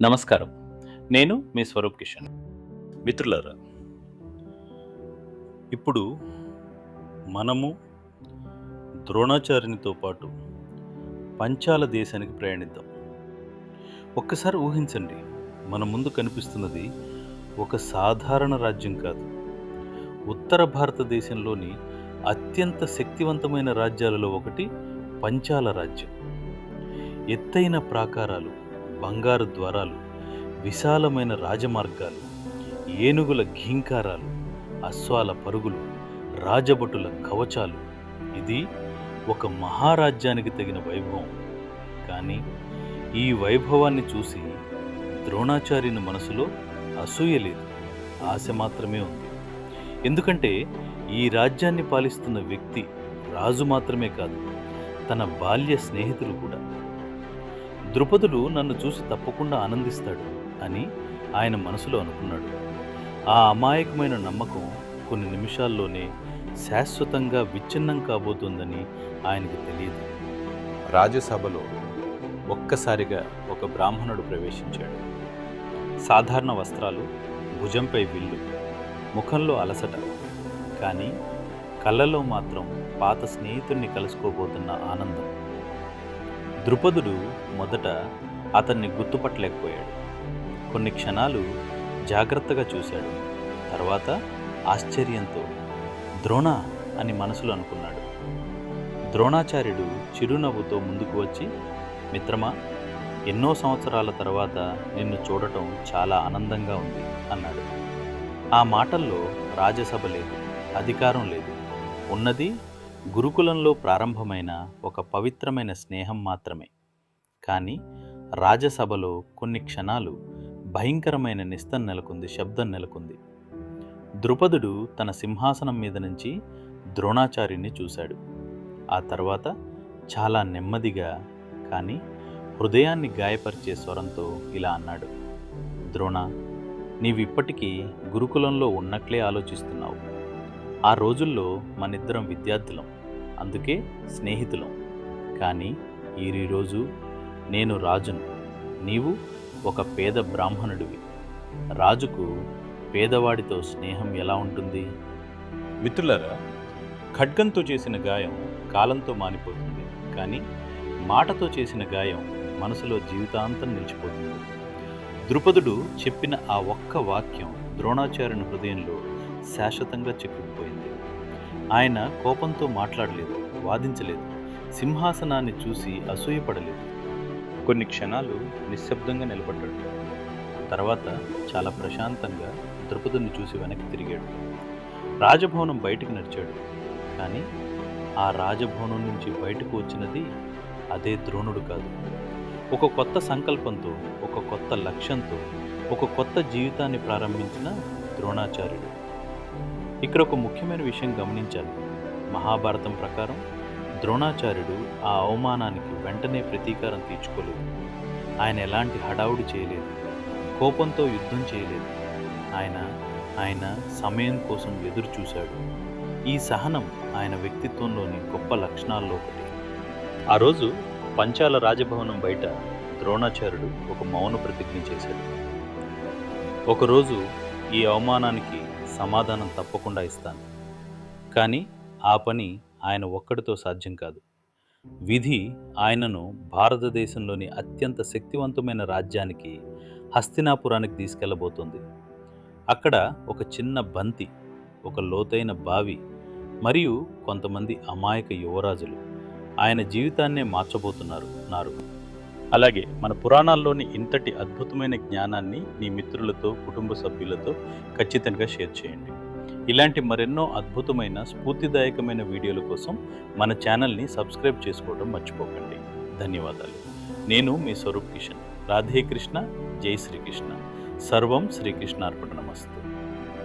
నమస్కారం. నేను మీ స్వరూప్ కిషన్. మిత్రులారా, ఇప్పుడు మనము ద్రోణాచార్యునితో పాటు పంచాల దేశానికి ప్రయాణిద్దాం. ఒక్కసారి ఊహించండి, మన ముందు కనిపిస్తున్నది ఒక సాధారణ రాజ్యం కాదు. ఉత్తర భారతదేశంలోని అత్యంత శక్తివంతమైన రాజ్యాలలో ఒకటి పంచాల రాజ్యం. ఎత్తైన ప్రాకారాలు, బంగారు ద్వారాలు, విశాలమైన రాజమార్గాలు, ఏనుగుల ఘీంకారాలు, అశ్వాల పరుగులు, రాజభటుల కవచాలు. ఇది ఒక మహారాజ్యానికి తగిన వైభవం. కానీ ఈ వైభవాన్ని చూసి ద్రోణాచార్యుని మనసులో అసూయ లేదు, ఆశ మాత్రమే ఉంది. ఎందుకంటే ఈ రాజ్యాన్ని పాలిస్తున్న వ్యక్తి రాజు మాత్రమే కాదు, తన బాల్య స్నేహితులు కూడా. ద్రుపదుడు నన్ను చూసి తప్పకుండా ఆనందిస్తాడు అని ఆయన మనసులో అనుకున్నాడు. ఆ అమాయకమైన నమ్మకం కొన్ని నిమిషాల్లోనే శాశ్వతంగా విచ్ఛిన్నం కాబోతుందని ఆయనకు తెలియదు. రాజ్యసభలో ఒక్కసారిగా ఒక బ్రాహ్మణుడు ప్రవేశించాడు. సాధారణ వస్త్రాలు, భుజంపై విల్లు, ముఖంలో అలసట, కానీ కళ్ళలో మాత్రం పాత స్నేహితుడిని కలుసుకోబోతున్న ఆనందం. ద్రుపదుడు మొదట అతన్ని గుర్తుపట్టలేకపోయాడు. కొన్ని క్షణాలు జాగ్రత్తగా చూశాడు. తర్వాత ఆశ్చర్యంతో ద్రోణ అని మనసులో అనుకున్నాడు. ద్రోణాచార్యుడు చిరునవ్వుతో ముందుకు వచ్చి, మిత్రమా, ఎన్నో సంవత్సరాల తర్వాత నిన్ను చూడటం చాలా ఆనందంగా ఉంది అన్నాడు. ఆ మాటల్లో రాజసభ లేదు, అధికారం లేదు. ఉన్నది గురుకులంలో ప్రారంభమైన ఒక పవిత్రమైన స్నేహం మాత్రమే. కానీ రాజసభలో కొన్ని క్షణాలు భయంకరమైన శబ్దం నెలకొంది. ద్రుపదుడు తన సింహాసనం మీద నుంచి ద్రోణాచార్యుని చూశాడు. ఆ తర్వాత చాలా నెమ్మదిగా, కానీ హృదయాన్ని గాయపరిచే స్వరంతో ఇలా అన్నాడు, ద్రోణ, నీవిప్పటికీ గురుకులంలో ఉన్నట్లే ఆలోచిస్తున్నావు. ఆ రోజుల్లో మనిద్దరం విద్యార్థులం, అందుకే స్నేహితులం. కానీ ఈరోజు నేను రాజును, నీవు ఒక పేద బ్రాహ్మణుడివి. రాజుకు పేదవాడితో స్నేహం ఎలా ఉంటుంది? మిత్రులారా, ఖడ్గంతో చేసిన గాయం కాలంతో మానిపోతుంది, కానీ మాటతో చేసిన గాయం మనసులో జీవితాంతం నిలిచిపోతుంది. ద్రుపదుడు చెప్పిన ఆ ఒక్క వాక్యం ద్రోణాచార్యుని హృదయంలో శాశ్వతంగా చిక్కుకుపోయింది. ఆయన కోపంతో మాట్లాడలేదు, వాదించలేదు, సింహాసనాన్ని చూసి అసూయపడలేదు. కొన్ని క్షణాలు నిశ్శబ్దంగా నిలబడ్డాడు. తర్వాత చాలా ప్రశాంతంగా ద్రుపదుని చూసి వెనక్కి తిరిగాడు. రాజభవనం బయటికి నడిచాడు. కానీ ఆ రాజభవనం నుంచి బయటకు వచ్చినది అదే ద్రోణుడు కాదు. ఒక కొత్త సంకల్పంతో, ఒక కొత్త లక్ష్యంతో, ఒక కొత్త జీవితాన్ని ప్రారంభించిన ద్రోణాచార్యుడు. ఇక్కడ ఒక ముఖ్యమైన విషయం గమనించాలి. మహాభారతం ప్రకారం ద్రోణాచార్యుడు ఆ అవమానానికి వెంటనే ప్రతీకారం తీర్చుకోలేదు. ఆయన ఎలాంటి హడావుడి చేయలేదు, కోపంతో యుద్ధం చేయలేదు. ఆయన సమయం కోసం ఎదురు చూశాడు. ఈ సహనం ఆయన వ్యక్తిత్వంలోని గొప్ప లక్షణాల్లో ఒకటి. ఆ రోజు పంచాల రాజభవనం బయట ద్రోణాచార్యుడు ఒక మౌన ప్రతిజ్ఞ చేశాడు. ఒకరోజు ఈ అవమానానికి సమాధానం తప్పకుండా ఇస్తాను. కానీ ఆ పని ఆయన ఒక్కడితో సాధ్యం కాదు. విధి ఆయనను భారతదేశంలోని అత్యంత శక్తివంతమైన రాజ్యానికి, హస్తినాపురానికి తీసుకెళ్లబోతోంది. అక్కడ ఒక చిన్న బంతి, ఒక లోతైన బావి మరియు కొంతమంది అమాయక యువరాజులు ఆయన జీవితాన్నే మార్చబోతున్నారు. అలాగే మన పురాణాల్లోని ఇంతటి అద్భుతమైన జ్ఞానాన్ని మీ మిత్రులతో, కుటుంబ సభ్యులతో ఖచ్చితంగా షేర్ చేయండి. ఇలాంటి మరెన్నో అద్భుతమైన స్ఫూర్తిదాయకమైన వీడియోల కోసం మన ఛానల్ని సబ్స్క్రైబ్ చేసుకోవడం మర్చిపోకండి. ధన్యవాదాలు. నేను మీ స్వరూప్ కిషన్. రాధే కృష్ణ, జై శ్రీకృష్ణ. సర్వం శ్రీకృష్ణార్పణమస్తు.